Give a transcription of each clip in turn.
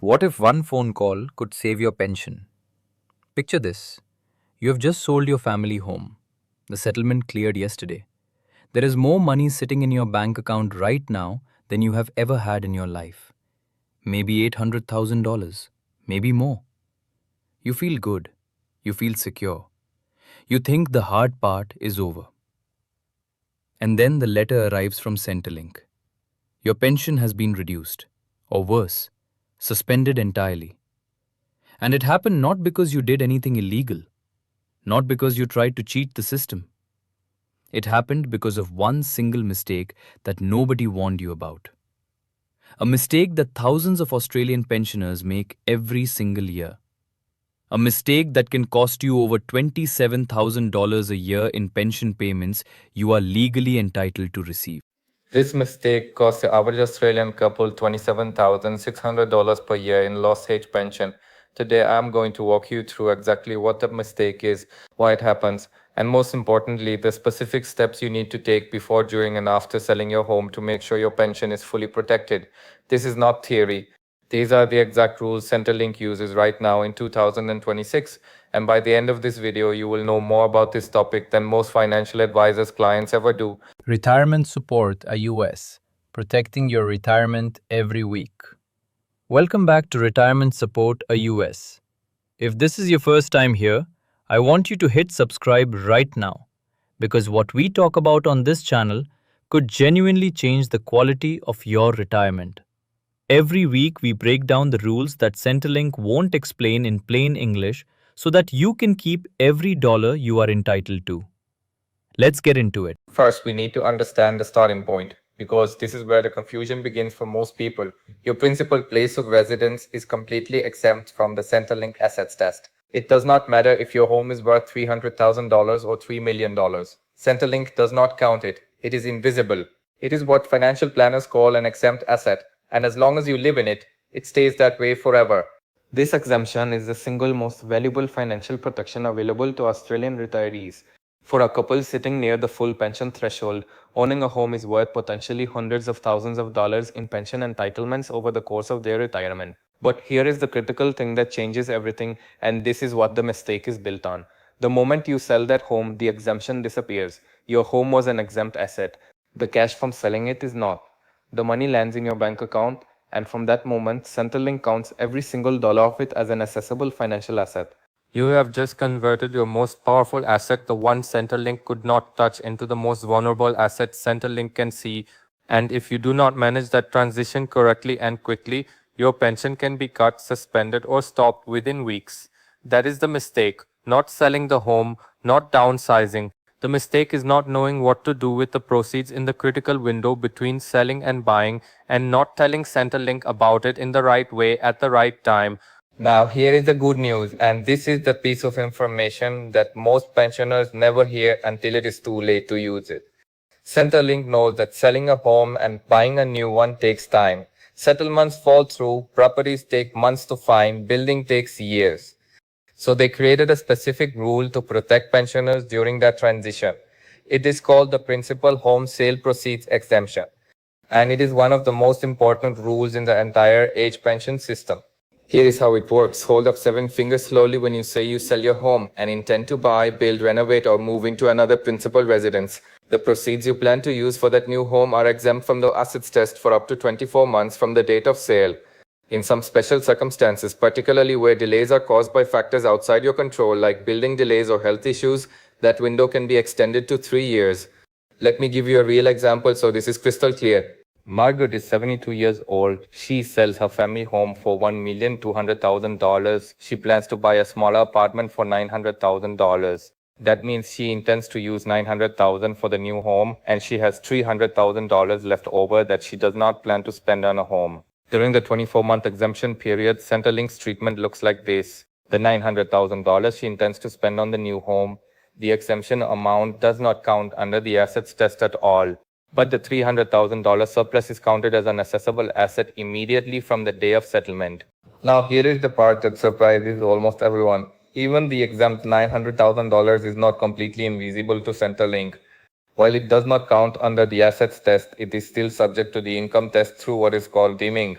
What if one phone call could save your pension? Picture this. You have just sold your family home. The settlement cleared yesterday. There is more money sitting in your bank account right now than you have ever had in your life. Maybe $800,000, maybe more. You feel good. You feel secure. You think the hard part is over. And then the letter arrives from Centrelink. Your pension has been reduced, or worse, suspended entirely. And it happened not because you did anything illegal, not because you tried to cheat the system. It happened because of one single mistake that nobody warned you about. A mistake that thousands of Australian pensioners make every single year. A mistake that can cost you over $27,000 a year in pension payments you are legally entitled to receive. This mistake cost the average Australian couple $27,600 per year in lost age pension. Today, I'm going to walk you through exactly what the mistake is, why it happens, and most importantly, the specific steps you need to take before, during, and after selling your home to make sure your pension is fully protected. This is not theory. These are the exact rules Centrelink uses right now in 2026. And by the end of this video, you will know more about this topic than most financial advisors' clients ever do. Retirement Support, a US, protecting your retirement every week. Welcome back to Retirement Support, a US. If this is your first time here, I want you to hit subscribe right now, because what we talk about on this channel could genuinely change the quality of your retirement. Every week we break down the rules that Centrelink won't explain in plain English so that you can keep every dollar you are entitled to. Let's get into it. First, we need to understand the starting point, because this is where the confusion begins for most people. Your principal place of residence is completely exempt from the Centrelink assets test. It does not matter if your home is worth $300,000 or $3 million. Centrelink does not count it. It is invisible. It is what financial planners call an exempt asset, and as long as you live in it, it stays that way forever. This exemption is the single most valuable financial protection available to Australian retirees. For a couple sitting near the full pension threshold, owning a home is worth potentially hundreds of thousands of dollars in pension entitlements over the course of their retirement. But here is the critical thing that changes everything, and this is what the mistake is built on. The moment you sell that home, the exemption disappears. Your home was an exempt asset. The cash from selling it is not. The money lands in your bank account, and from that moment, Centrelink counts every single dollar of it as an assessable financial asset. You have just converted your most powerful asset, the one Centrelink could not touch, into the most vulnerable asset Centrelink can see. And if you do not manage that transition correctly and quickly, your pension can be cut, suspended, or stopped within weeks. That is the mistake. Not selling the home, not downsizing. The mistake is not knowing what to do with the proceeds in the critical window between selling and buying, and not telling Centrelink about it in the right way at the right time. Now, here is the good news, and this is the piece of information that most pensioners never hear until it is too late to use it. Centrelink knows that selling a home and buying a new one takes time. Settlements fall through, properties take months to find, building takes years. So they created a specific rule to protect pensioners during that transition. It is called the Principal Home Sale Proceeds Exemption, and it is one of the most important rules in the entire age pension system. Here is how it works. Hold up 7 fingers slowly when you say you sell your home and intend to buy, build, renovate, or move into another principal residence. The proceeds you plan to use for that new home are exempt from the assets test for up to 24 months from the date of sale. In some special circumstances, particularly where delays are caused by factors outside your control, like building delays or health issues, that window can be extended to 3 years. Let me give you a real example so this is crystal clear. Margaret is 72 years old. She sells her family home for $1,200,000. She plans to buy a smaller apartment for $900,000. That means she intends to use $900,000 for the new home, and she has $300,000 left over that she does not plan to spend on a home. During the 24-month exemption period, Centrelink's treatment looks like this. The $900,000 she intends to spend on the new home, the exemption amount does not count under the assets test at all. But the $300,000 surplus is counted as an assessable asset immediately from the day of settlement. Now here is the part that surprises almost everyone. Even the exempt $900,000 is not completely invisible to Centrelink. While it does not count under the assets test, it is still subject to the income test through what is called Deeming.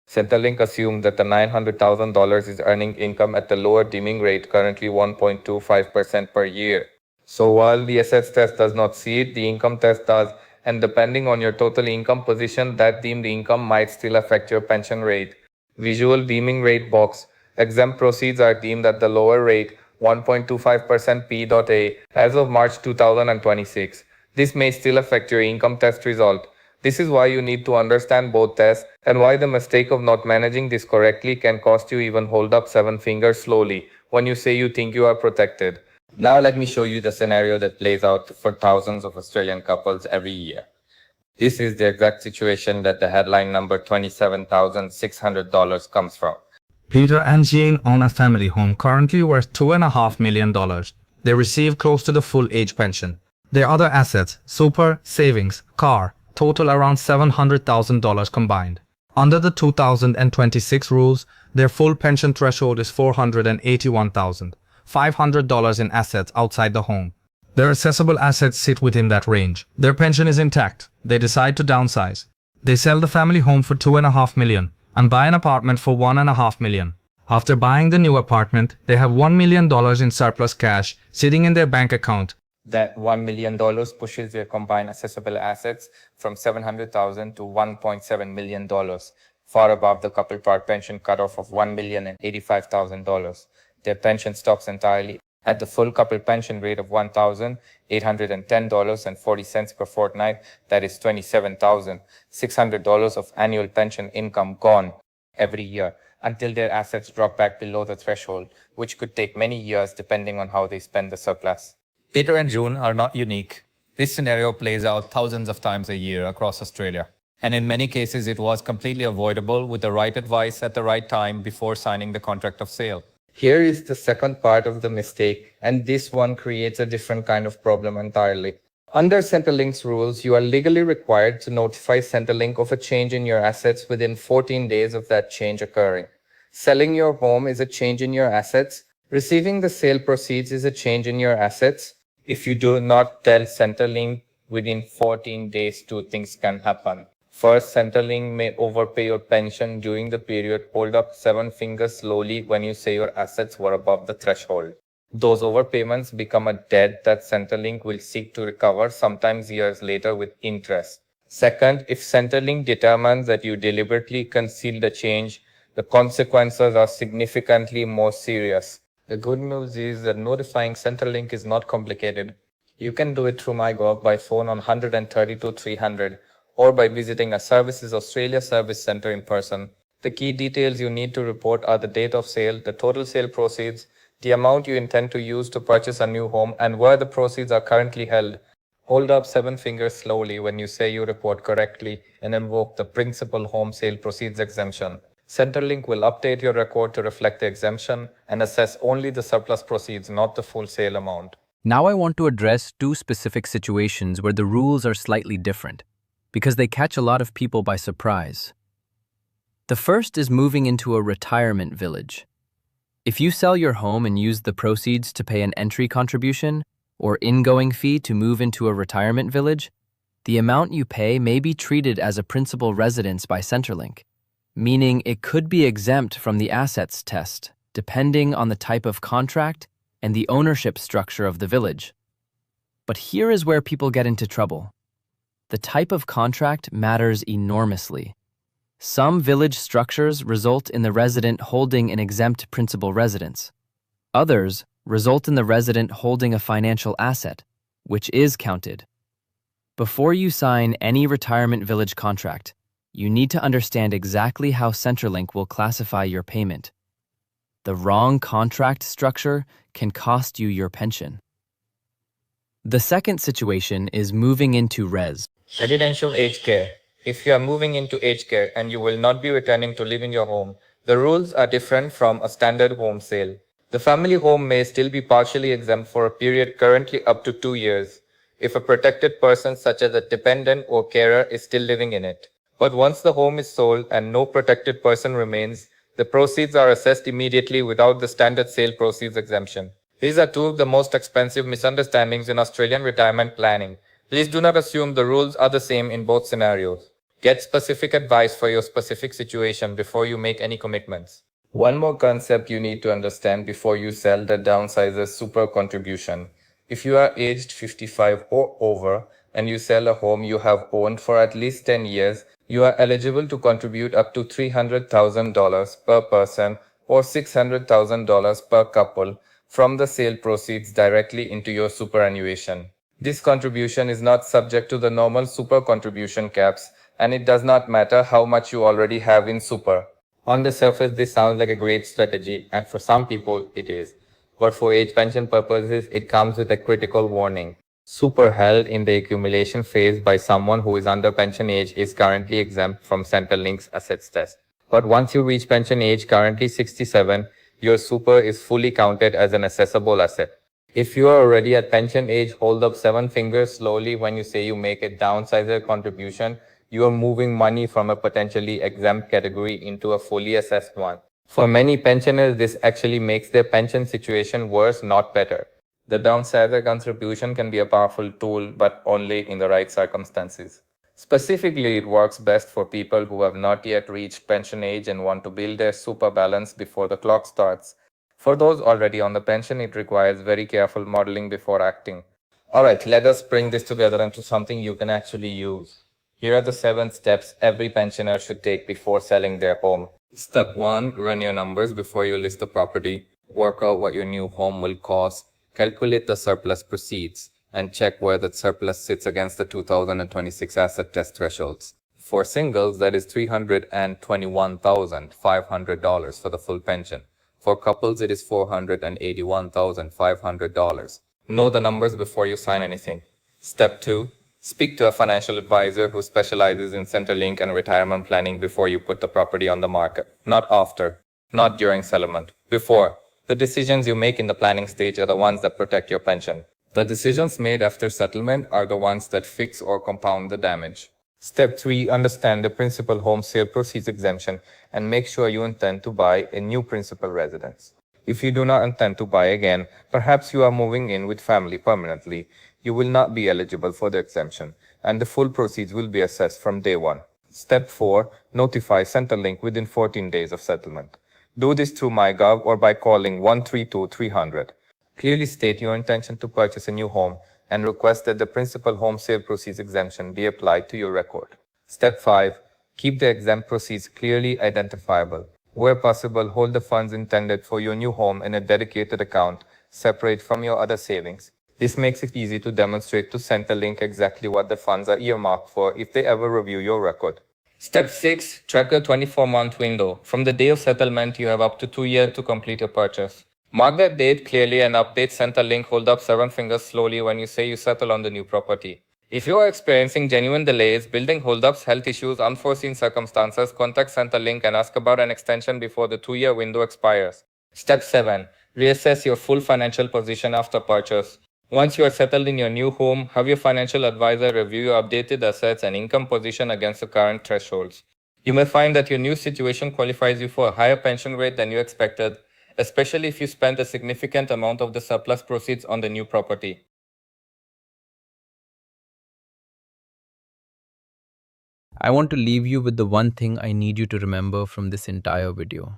Centrelink assumed that the $900,000 is earning income at the lower deeming rate, currently 1.25% per year. So while the assets test does not see it, the income test does, and depending on your total income position, that deemed income might still affect your pension rate. Visual deeming rate box. Exempt proceeds are deemed at the lower rate, 1.25% P.A, as of March 2026. This may still affect your income test result. This is why you need to understand both tests and why the mistake of not managing this correctly can cost you even hold up 7 fingers slowly when you say you think you are protected. Now let me show you the scenario that plays out for thousands of Australian couples every year. This is the exact situation that the headline number $27,600 comes from. Peter and Jane own a family home currently worth $2.5 million. They receive close to the full age pension. Their other assets, super, savings, car, total around $700,000 combined. Under the 2026 rules, their full pension threshold is $481,500 in assets outside the home. Their assessable assets sit within that range. Their pension is intact. They decide to downsize. They sell the family home for $2.5 million and buy an apartment for $1.5 million. After buying the new apartment, they have $1 million in surplus cash sitting in their bank account. That $1 million pushes their combined assessable assets from $700,000 to $1.7 million, far above the couple part pension cutoff of $1,085,000. Their pension stops entirely at the full couple pension rate of $1,810.40 per fortnight. That is $27,600 of annual pension income gone every year until their assets drop back below the threshold, which could take many years depending on how they spend the surplus. Peter and June are not unique. This scenario plays out thousands of times a year across Australia. And in many cases, it was completely avoidable with the right advice at the right time before signing the contract of sale. Here is the second part of the mistake, and this one creates a different kind of problem entirely. Under Centrelink's rules, you are legally required to notify Centrelink of a change in your assets within 14 days of that change occurring. Selling your home is a change in your assets. Receiving the sale proceeds is a change in your assets. If you do not tell Centrelink within 14 days, two things can happen. First, Centrelink may overpay your pension during the period. Hold up 7 fingers slowly when you say your assets were above the threshold. Those overpayments become a debt that Centrelink will seek to recover, sometimes years later with interest. Second, if Centrelink determines that you deliberately concealed the change, the consequences are significantly more serious. The good news is that notifying Centrelink is not complicated. You can do it through MyGov by phone on 132 300 or by visiting a Services Australia service centre in person. The key details you need to report are the date of sale, the total sale proceeds, the amount you intend to use to purchase a new home, and where the proceeds are currently held. Hold up 7 fingers slowly when you say you report correctly and invoke the principal home sale proceeds exemption. Centrelink will update your record to reflect the exemption and assess only the surplus proceeds, not the full sale amount. Now I want to address two specific situations where the rules are slightly different, because they catch a lot of people by surprise. The first is moving into a retirement village. If you sell your home and use the proceeds to pay an entry contribution or ingoing fee to move into a retirement village, the amount you pay may be treated as a principal residence by Centrelink, meaning it could be exempt from the assets test, depending on the type of contract and the ownership structure of the village. But here is where people get into trouble. The type of contract matters enormously. Some village structures result in the resident holding an exempt principal residence. Others result in the resident holding a financial asset, which is counted. Before you sign any retirement village contract, you need to understand exactly how Centrelink will classify your payment. The wrong contract structure can cost you your pension. The second situation is moving into Residential aged care. If you are moving into aged care and you will not be returning to live in your home, the rules are different from a standard home sale. The family home may still be partially exempt for a period currently up to 2 years, if a protected person such as a dependent or carer is still living in it. But once the home is sold and no protected person remains, the proceeds are assessed immediately without the standard sale proceeds exemption. These are two of the most expensive misunderstandings in Australian retirement planning. Please do not assume the rules are the same in both scenarios. Get specific advice for your specific situation before you make any commitments. One more concept you need to understand before you sell the Downsizer super contribution. If you are aged 55 or over and you sell a home you have owned for at least 10 years, you are eligible to contribute up to $300,000 per person or $600,000 per couple from the sale proceeds directly into your superannuation. This contribution is not subject to the normal super contribution caps, and it does not matter how much you already have in super. On the surface, this sounds like a great strategy, and for some people, it is. But for age pension purposes, it comes with a critical warning. Super held in the accumulation phase by someone who is under pension age is currently exempt from Centrelink's assets test. But once you reach pension age, currently 67, your super is fully counted as an assessable asset. If you are already at pension age, hold up 7 fingers slowly when you say you make a downsizer contribution. You are moving money from a potentially exempt category into a fully assessed one. For many pensioners, this actually makes their pension situation worse, not better. The downsizer contribution can be a powerful tool, but only in the right circumstances. Specifically, it works best for people who have not yet reached pension age and want to build their super balance before the clock starts. For those already on the pension, it requires very careful modeling before acting. Alright, let us bring this together into something you can actually use. Here are the 7 steps every pensioner should take before selling their home. Step 1. Run your numbers before you list the property. Work out what your new home will cost. Calculate the surplus proceeds and check where that surplus sits against the 2026 asset test thresholds. For singles, that is $321,500 for the full pension. For couples, it is $481,500. Know the numbers before you sign anything. Step 2. Speak to a financial advisor who specializes in Centrelink and retirement planning before you put the property on the market. Not after, not during settlement, before. The decisions you make in the planning stage are the ones that protect your pension. The decisions made after settlement are the ones that fix or compound the damage. Step 3. Understand the principal home sale proceeds exemption and make sure you intend to buy a new principal residence. If you do not intend to buy again, perhaps you are moving in with family permanently, you will not be eligible for the exemption, and the full proceeds will be assessed from day 1. Step 4. Notify Centrelink within 14 days of settlement. Do this through MyGov or by calling 132-300. Clearly state your intention to purchase a new home and request that the principal home sale proceeds exemption be applied to your record. Step 5. Keep the exempt proceeds clearly identifiable. Where possible, hold the funds intended for your new home in a dedicated account, separate from your other savings. This makes it easy to demonstrate to Centrelink exactly what the funds are earmarked for if they ever review your record. Step 6. Track a 24-month window. From the day of settlement, you have up to 2 years to complete your purchase. Mark that date clearly and update Centrelink. Hold up 7 fingers slowly when you say you settle on the new property. If you are experiencing genuine delays, building holdups, health issues, unforeseen circumstances, contact Centrelink and ask about an extension before the 2-year window expires. Step 7. Reassess your full financial position after purchase. Once you are settled in your new home, have your financial advisor review your updated assets and income position against the current thresholds. You may find that your new situation qualifies you for a higher pension rate than you expected, especially if you spent a significant amount of the surplus proceeds on the new property. I want to leave you with the one thing I need you to remember from this entire video.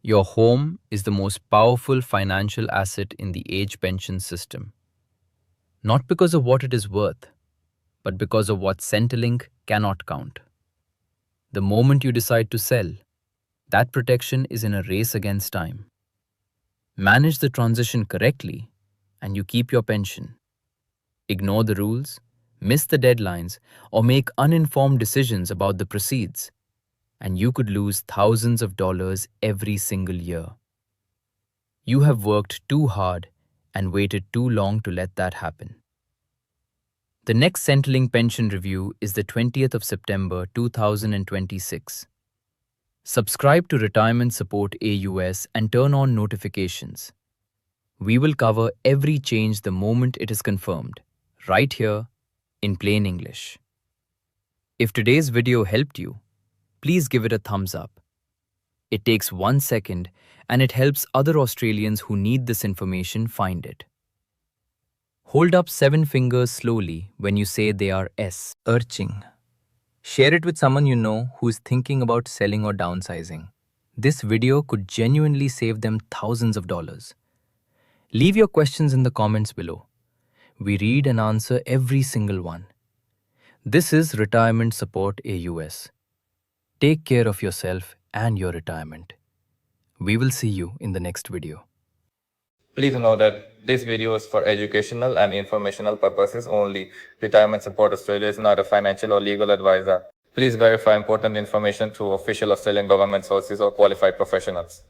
Your home is the most powerful financial asset in the age pension system. Not because of what it is worth, but because of what Centrelink cannot count. The moment you decide to sell, that protection is in a race against time. Manage the transition correctly, and you keep your pension. Ignore the rules, miss the deadlines, or make uninformed decisions about the proceeds, and you could lose thousands of dollars every single year. You have worked too hard and waited too long to let that happen. The next Centrelink pension review is the 20th of September 2026. Subscribe to Retirement Support AUS and turn on notifications. We will cover every change the moment it is confirmed, right here in plain English. If today's video helped you, please give it a thumbs up. It takes 1 second and it helps other Australians who need this information find it. Hold up 7 fingers slowly when you say they are S. Urching. Share it with someone you know who is thinking about selling or downsizing. This video could genuinely save them thousands of dollars. Leave your questions in the comments below. We read and answer every single one. This is Retirement Support AUS. Take care of yourself and your retirement. We will see you in the next video. Please know that this video is for educational and informational purposes only. Retirement Support Australia is not a financial or legal advisor. Please verify important information through official Australian government sources or qualified professionals.